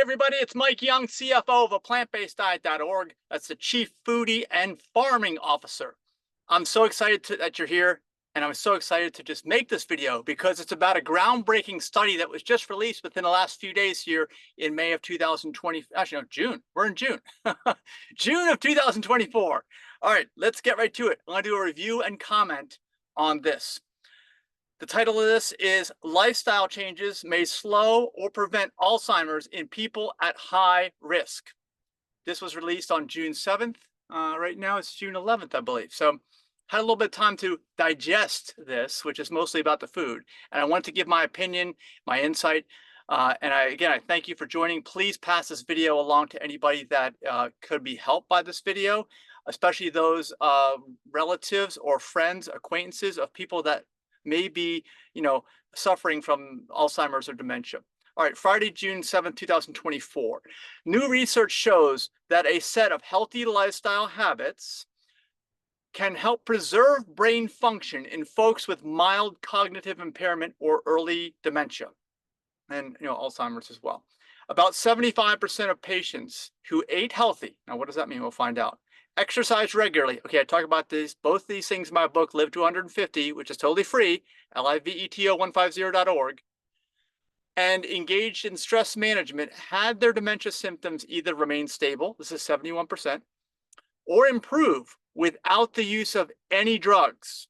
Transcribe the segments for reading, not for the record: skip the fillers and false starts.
everybody, it's Mike Young, CFO of aPlantBasedDiet.org. That's the Chief Foodie and Farming Officer. I'm so excited that you're here, and I'm so excited to just make this video because it's about a groundbreaking study that was just released within the last few days here in May of 2020. Actually, no, June. We're in June. June of 2024. All right, let's get right to it. I'm going to do a review and comment on this. The title of this is Lifestyle Changes May Slow or Prevent Alzheimer's in People at High Risk. This was released on June 7th. Right now it's June 11th, I believe. So had a little bit of time to digest this, which is mostly about the food. And I wanted to give my opinion, my insight. I thank you for joining. Please pass this video along to anybody that could be helped by this video, especially those relatives or friends, acquaintances of people that may be, suffering from Alzheimer's or dementia. All right, Friday, June 7th, 2024. New research shows that a set of healthy lifestyle habits can help preserve brain function in folks with mild cognitive impairment or early dementia, and Alzheimer's as well. About 75% of patients who ate healthy, now what does that mean? We'll find out. Exercise regularly. Okay, I talk about both these things in my book, Live to 150, which is totally free, liveto150.org, and engaged in stress management had their dementia symptoms either remain stable, this is 71%, or improve without the use of any drugs.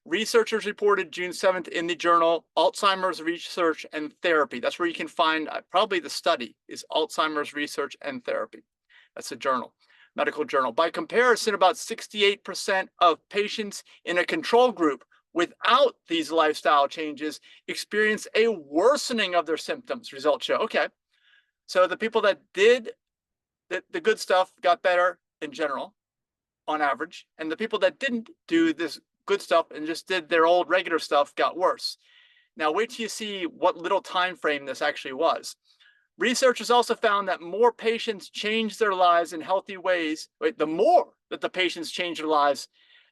Researchers reported June 7th in the journal Alzheimer's Research and Therapy. That's where you can find probably the study is Alzheimer's Research and Therapy. That's a journal. Medical journal. By comparison, about 68% of patients in a control group without these lifestyle changes experience a worsening of their symptoms, results show. Okay, so the people that did the good stuff got better in general, on average, and the people that didn't do this good stuff and just did their old regular stuff got worse. Now wait till you see what little time frame this actually was. Researchers also found that more patients change their lives in healthy ways. The more that the patients change their lives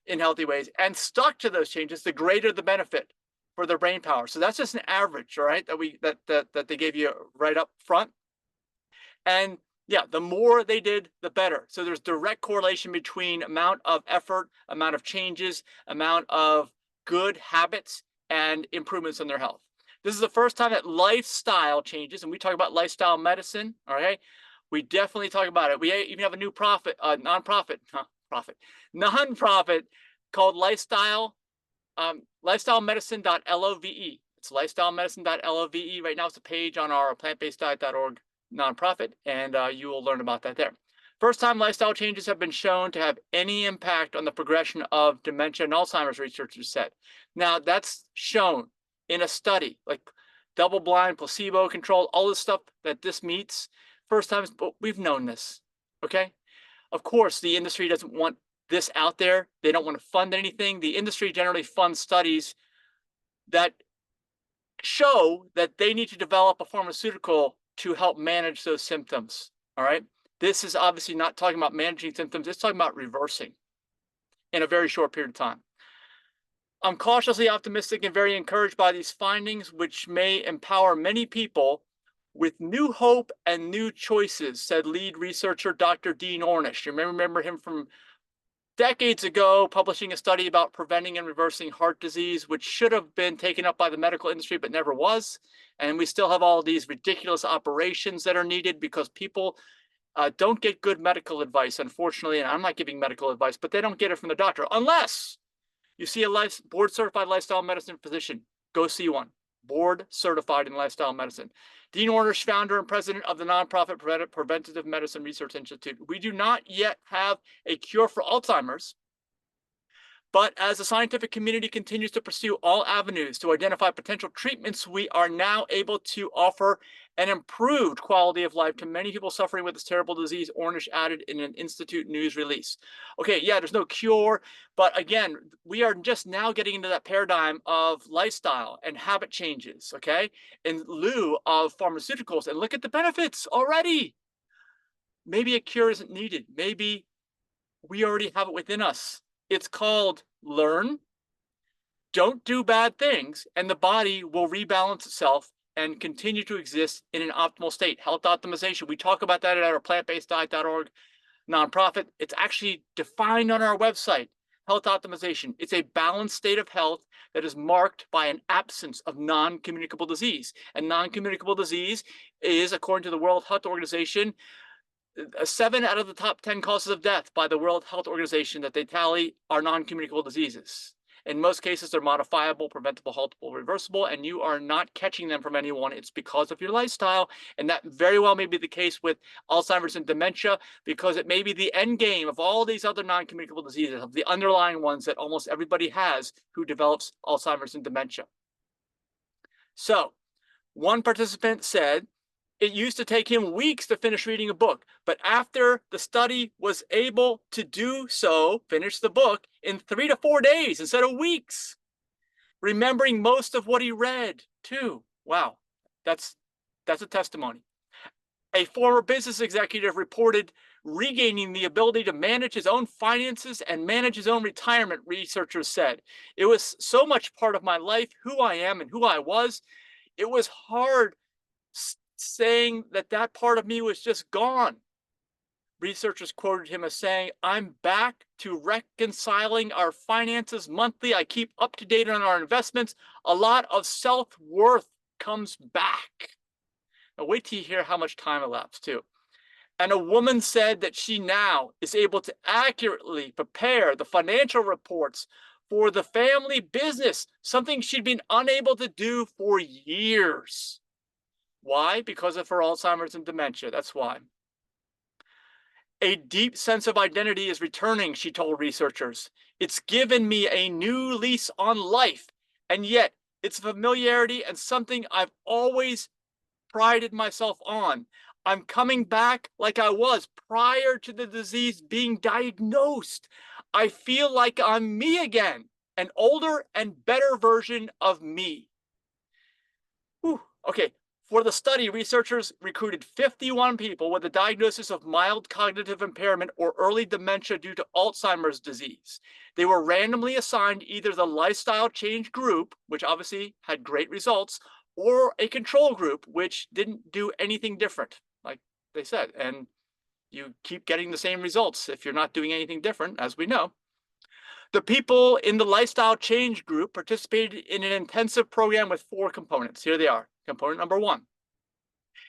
in healthy ways and stuck to those changes, the greater the benefit for their brain power. So that's just an average, all right, that they gave you right up front. And yeah, the more they did, the better. So there's direct correlation between amount of effort, amount of changes, amount of good habits, and improvements in their health. This is the first time that lifestyle changes, and we talk about lifestyle medicine, all right? We definitely talk about it. We even have a new nonprofit called lifestylemedicine.love. It's lifestylemedicine.love. Right now it's a page on our aPlantBasedDiet.org nonprofit, and you will learn about that there. First time lifestyle changes have been shown to have any impact on the progression of dementia and Alzheimer's, researchers said. Now that's shown in a study, like double-blind, placebo-controlled, all this stuff that this meets. First time, but we've known this, okay? Of course, the industry doesn't want this out there. They don't want to fund anything. The industry generally funds studies that show that they need to develop a pharmaceutical to help manage those symptoms, all right? This is obviously not talking about managing symptoms. It's talking about reversing in a very short period of time. I'm cautiously optimistic and very encouraged by these findings, which may empower many people with new hope and new choices, said lead researcher Dr. Dean Ornish. You remember him from decades ago, publishing a study about preventing and reversing heart disease, which should have been taken up by the medical industry, but never was. And we still have all these ridiculous operations that are needed because people don't get good medical advice, unfortunately. And I'm not giving medical advice, but they don't get it from the doctor unless you see a board-certified lifestyle medicine physician. Go see one. Board certified in lifestyle medicine. Dean Ornish, founder and president of the nonprofit Preventative Medicine Research Institute. We do not yet have a cure for Alzheimer's, but as the scientific community continues to pursue all avenues to identify potential treatments, we are now able to offer an improved quality of life to many people suffering with this terrible disease, Ornish added in an Institute news release. Okay, yeah, there's no cure, but again, we are just now getting into that paradigm of lifestyle and habit changes, okay, in lieu of pharmaceuticals. And look at the benefits already. Maybe a cure isn't needed. Maybe we already have it within us. It's called learn, don't do bad things, and the body will rebalance itself and continue to exist in an optimal state. Health optimization. We talk about that at our plant-based-diet.org nonprofit. It's actually defined on our website. Health optimization. It's a balanced state of health that is marked by an absence of non-communicable disease. And non-communicable disease is, according to the World Health Organization, 7 out of the top 10 causes of death by the World Health Organization that they tally are non-communicable diseases. In most cases, they're modifiable, preventable, haltable, reversible, and you are not catching them from anyone. It's because of your lifestyle, and that very well may be the case with Alzheimer's and dementia, because it may be the end game of all these other non-communicable diseases, of the underlying ones that almost everybody has who develops Alzheimer's and dementia. So, one participant said it used to take him weeks to finish reading a book, but after the study was able to do so, finish the book in 3 to 4 days instead of weeks, remembering most of what he read too. Wow, that's a testimony. A former business executive reported regaining the ability to manage his own finances and manage his own retirement, researchers said. It was so much part of my life, who I am and who I was. It was hard saying that that part of me was just gone. Researchers quoted him as saying, I'm back to reconciling our finances monthly. I keep up to date on our investments. A lot of self-worth comes back. Now wait till you hear how much time elapsed too. And a woman said that she now is able to accurately prepare the financial reports for the family business, something she'd been unable to do for years. Why? Because of her Alzheimer's and dementia. That's why. A deep sense of identity is returning, she told researchers. It's given me a new lease on life, and yet it's familiarity and something I've always prided myself on. I'm coming back like I was prior to the disease being diagnosed. I feel like I'm me again, an older and better version of me. Whew. Okay. For the study, researchers recruited 51 people with a diagnosis of mild cognitive impairment or early dementia due to Alzheimer's disease. They were randomly assigned either the lifestyle change group, which obviously had great results, or a control group, which didn't do anything different, like they said. And you keep getting the same results if you're not doing anything different, as we know. The people in the lifestyle change group participated in an intensive program with 4 components. Here they are. Component number 1,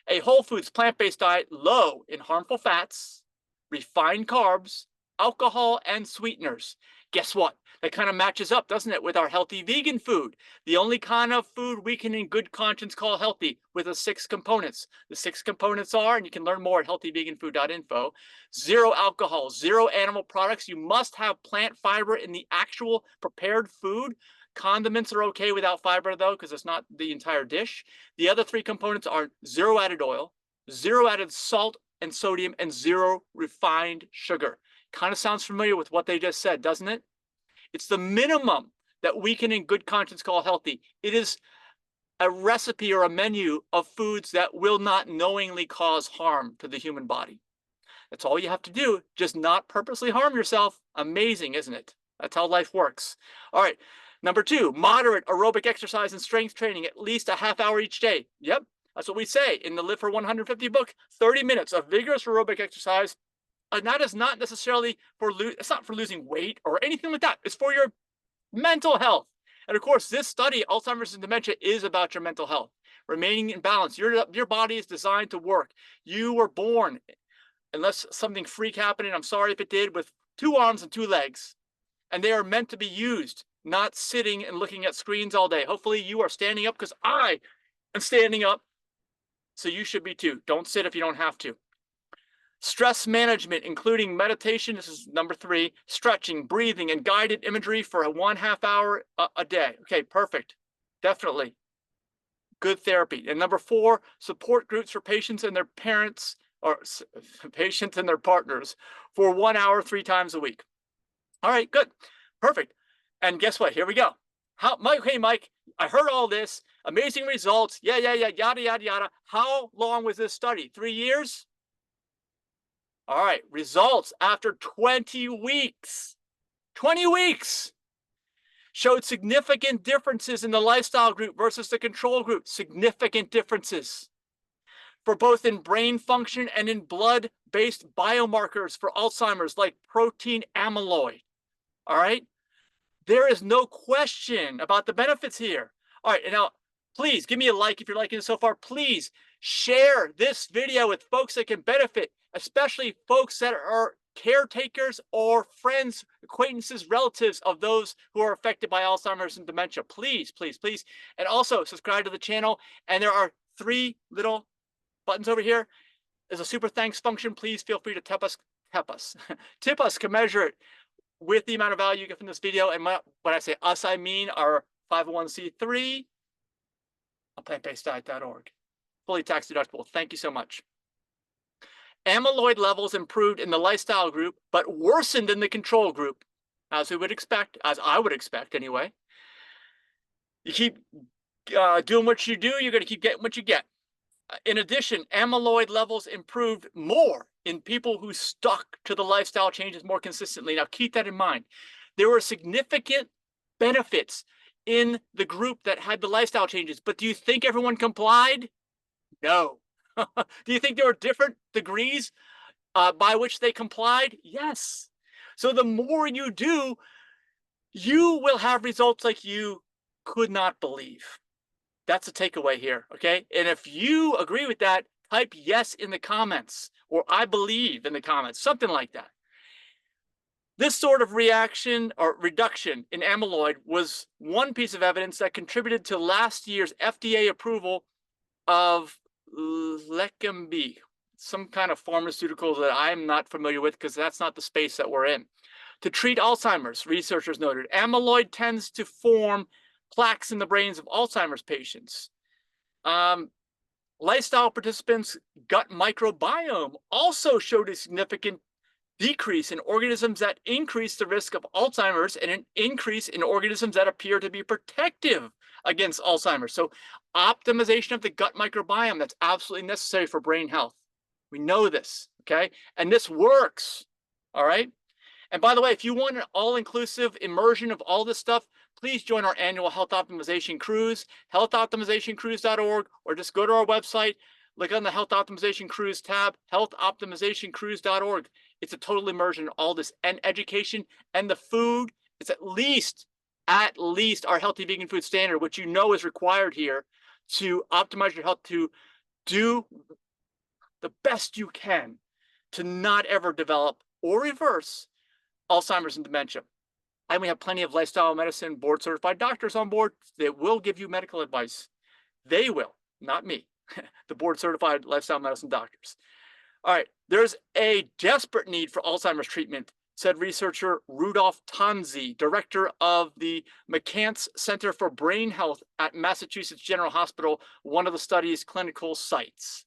a whole foods plant-based diet low in harmful fats, refined carbs, alcohol, and sweeteners. Guess what? That kind of matches up, doesn't it, with our healthy vegan food, the only kind of food we can in good conscience call healthy, with the 6 components. The 6 components are, and you can learn more at healthyveganfood.info, 0 alcohol, 0 animal products. You must have plant fiber in the actual prepared food. Condiments are okay without fiber, though, because it's not the entire dish. The other 3 components are 0 added oil, 0 added salt and sodium, and 0 refined sugar. Kind of sounds familiar with what they just said, doesn't it? It's the minimum that we can in good conscience call healthy. It is a recipe or a menu of foods that will not knowingly cause harm to the human body. That's all you have to do, just not purposely harm yourself. Amazing, isn't it? That's how life works. All right. Number 2, moderate aerobic exercise and strength training, at least a half hour each day. Yep, that's what we say in the Live for 150 book. 30 minutes of vigorous aerobic exercise. And that is not necessarily it's not for losing weight or anything like that. It's for your mental health. And of course, this study, Alzheimer's and dementia, is about your mental health. Remaining in balance. Your body is designed to work. You were born, unless something freak happened, and I'm sorry if it did, with 2 arms and 2 legs. And they are meant to be used, not sitting and looking at screens all day. Hopefully you are standing up, because I am standing up. So you should be too. Don't sit if you don't have to. Stress management, including meditation. This is number 3, stretching, breathing, and guided imagery for a 1/2 hour a day. Okay, perfect. Definitely. Good therapy. And number 4, support groups for patients and their parents, or patients and their partners, for 1 hour 3 times a week. All right, good. Perfect. And guess what? Here we go. Mike, I heard all this. Amazing results. Yeah, yada, yada, yada. How long was this study? 3 years? All right, results after 20 weeks. 20 weeks. showed significant differences in the lifestyle group versus the control group. Significant differences for both in brain function and in blood-based biomarkers for Alzheimer's, like protein amyloid. All right? There is no question about the benefits here. All right, and now please give me a like if you're liking it so far. Please share this video with folks that can benefit, especially folks that are caretakers or friends, acquaintances, relatives of those who are affected by Alzheimer's and dementia. Please, please, please. And also subscribe to the channel. And there are 3 little buttons over here. There's a super thanks function. Please feel free to tip us, tip us, commensurate with the amount of value you get from this video. And when I say us, I mean our 501c3, aPlantBasedDiet.org. Fully tax deductible. Thank you so much. Amyloid levels improved in the lifestyle group, but worsened in the control group, as we would expect, as I would expect anyway. You keep doing what you do, you're going to keep getting what you get. In addition, amyloid levels improved more in people who stuck to the lifestyle changes more consistently. Now, keep that in mind. There were significant benefits in the group that had the lifestyle changes, but do you think everyone complied? No. Do you think there were different degrees by which they complied? Yes. So the more you do, you will have results like you could not believe. That's the takeaway here, okay? And if you agree with that, type yes in the comments, or I believe in the comments, something like that. This sort of reaction or reduction in amyloid was one piece of evidence that contributed to last year's FDA approval of Leqembi, some kind of pharmaceutical that I'm not familiar with because that's not the space that we're in. To treat Alzheimer's, researchers noted, amyloid tends to form plaques in the brains of Alzheimer's patients. Lifestyle participants' gut microbiome also showed a significant decrease in organisms that increase the risk of Alzheimer's and an increase in organisms that appear to be protective against Alzheimer's. So optimization of the gut microbiome, that's absolutely necessary for brain health. We know this, okay? And this works, all right? And by the way, if you want an all-inclusive immersion of all this stuff, please join our annual Health Optimization Cruise, healthoptimizationcruise.org, or just go to our website, look on the Health Optimization Cruise tab, healthoptimizationcruise.org. It's a total immersion in all this, and education, and the food. It's at least our healthy vegan food standard, which you know is required here to optimize your health, to do the best you can to not ever develop or reverse Alzheimer's and dementia. And we have plenty of lifestyle medicine board certified doctors on board that will give you medical advice. They will, not me, the board certified lifestyle medicine doctors. All right, there's a desperate need for Alzheimer's treatment, said researcher Rudolph Tanzi, director of the McCants Center for Brain Health at Massachusetts General Hospital, one of the study's clinical sites.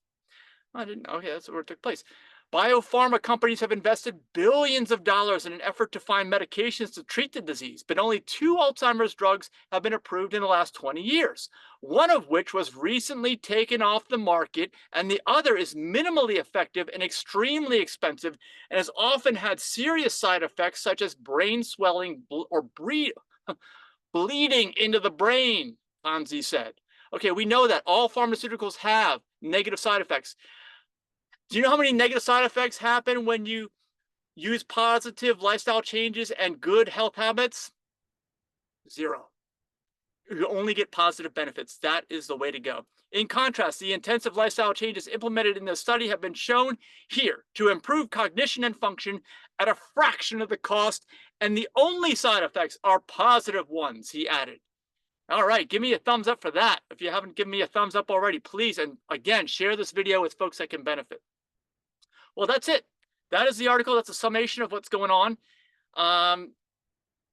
I didn't know. Okay, that's where it took place. Biopharma companies have invested billions of dollars in an effort to find medications to treat the disease, but only 2 Alzheimer's drugs have been approved in the last 20 years, one of which was recently taken off the market, and the other is minimally effective and extremely expensive and has often had serious side effects such as brain swelling or bleeding into the brain, Tanzi said. Okay, we know that all pharmaceuticals have negative side effects. Do you know how many negative side effects happen when you use positive lifestyle changes and good health habits? 0. You only get positive benefits. That is the way to go. In contrast, the intensive lifestyle changes implemented in the study have been shown here to improve cognition and function at a fraction of the cost, and the only side effects are positive ones, he added. All right, give me a thumbs up for that. If you haven't given me a thumbs up already, please, and again, share this video with folks that can benefit. Well, that's it. That is the article. That's a summation of what's going on.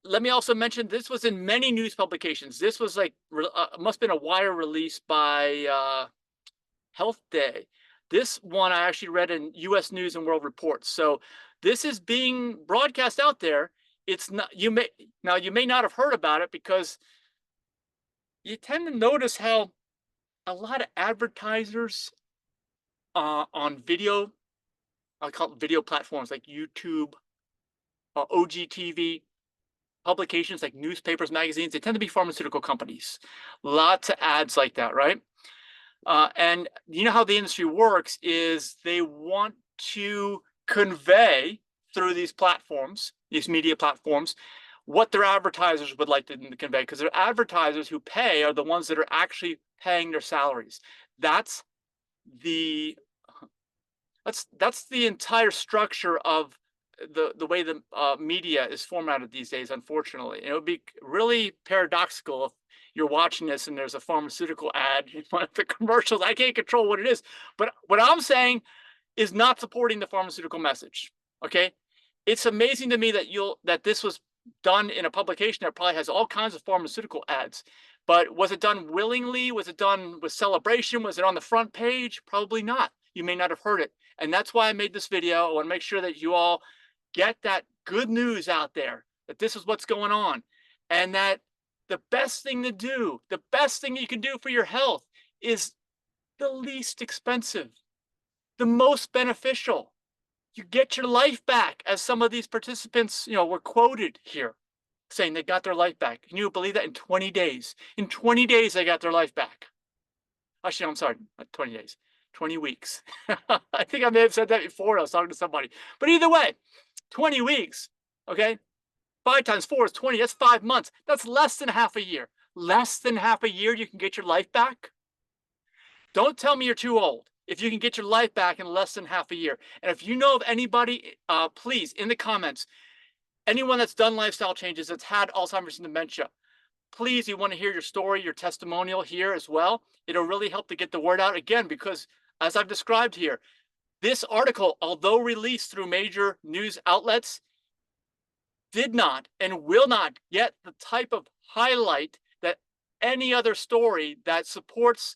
Let me also mention this was in many news publications. This was like, must have been a wire release by Health Day. This one I actually read in U.S. News and World Report. So this is being broadcast out there. It's not, you may not have heard about it because you tend to notice how a lot of advertisers on video, I call it video platforms like YouTube, OGTV, publications like newspapers, magazines, they tend to be pharmaceutical companies. Lots of ads like that, right? And you know how the industry works is they want to convey through these platforms, these media platforms, what their advertisers would like to convey, because their advertisers who pay are the ones that are actually paying their salaries. That's the that's the entire structure of the way the media is formatted these days, unfortunately. And it would be really paradoxical if you're watching this and there's a pharmaceutical ad in one of the commercials. I can't control what it is, but what I'm saying is not supporting the pharmaceutical message. Okay, it's amazing to me that this was done in a publication that probably has all kinds of pharmaceutical ads. But was it done willingly? Was it done with celebration? Was it on the front page? Probably not. You may not have heard it. And that's why I made this video. I want to make sure that you all get that good news out there, that this is what's going on, and that the best thing to do, the best thing you can do for your health is the least expensive, the most beneficial. You get your life back, as some of these participants, were quoted here saying they got their life back. Can you believe that? In 20 days. In 20 days, they got their life back. Actually, I'm sorry, not 20 days, 20 weeks. I think I may have said that before. I was talking to somebody. But either way, 20 weeks, okay? 5 times 4 is 20. That's 5 months. That's less than half a year. Less than half a year, you can get your life back? Don't tell me you're too old if you can get your life back in less than half a year. And if you know of anybody, please, in the comments, anyone that's done lifestyle changes, that's had Alzheimer's and dementia, please, we want to hear your story, your testimonial here as well. It'll really help to get the word out, again, because as I've described here, this article, although released through major news outlets, did not and will not get the type of highlight that any other story that supports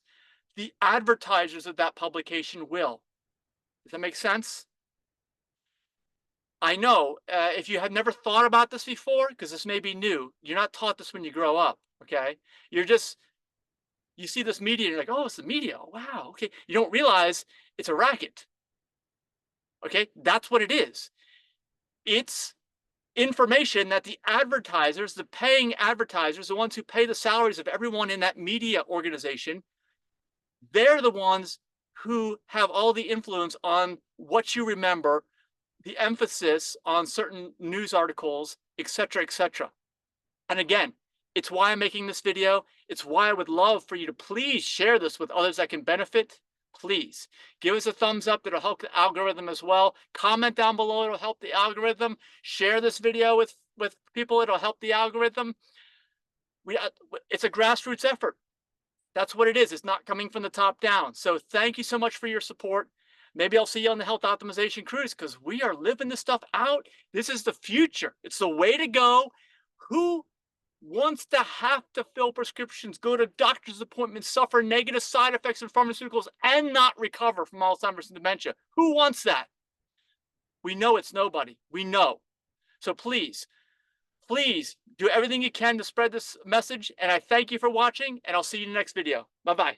the advertisers of that publication will. Does that make sense? I know if you have never thought about this before, because this may be new, you're not taught this when you grow up, okay? You see this media and you're like, oh, it's the media. Wow, okay. You don't realize it's a racket, okay? That's what it is. It's information that the advertisers, the paying advertisers, the ones who pay the salaries of everyone in that media organization, they're the ones who have all the influence on what you remember, the emphasis on certain news articles, etc., etc. And again, it's why I'm making this video. It's why I would love for you to please share this with others that can benefit. Please give us a thumbs up. That'll help the algorithm as well. Comment down below. It'll help the algorithm. Share this video with people. It'll help the algorithm. It's a grassroots effort. That's what it is. It's not coming from the top down. So thank you so much for your support. Maybe I'll see you on the health optimization cruise, because we are living this stuff out. This is the future. It's the way to go. Who wants to have to fill prescriptions, go to doctor's appointments, suffer negative side effects of pharmaceuticals, and not recover from Alzheimer's and dementia? Who wants that? We know it's nobody. We know. So please, please do everything you can to spread this message. And I thank you for watching, and I'll see you in the next video. Bye-bye.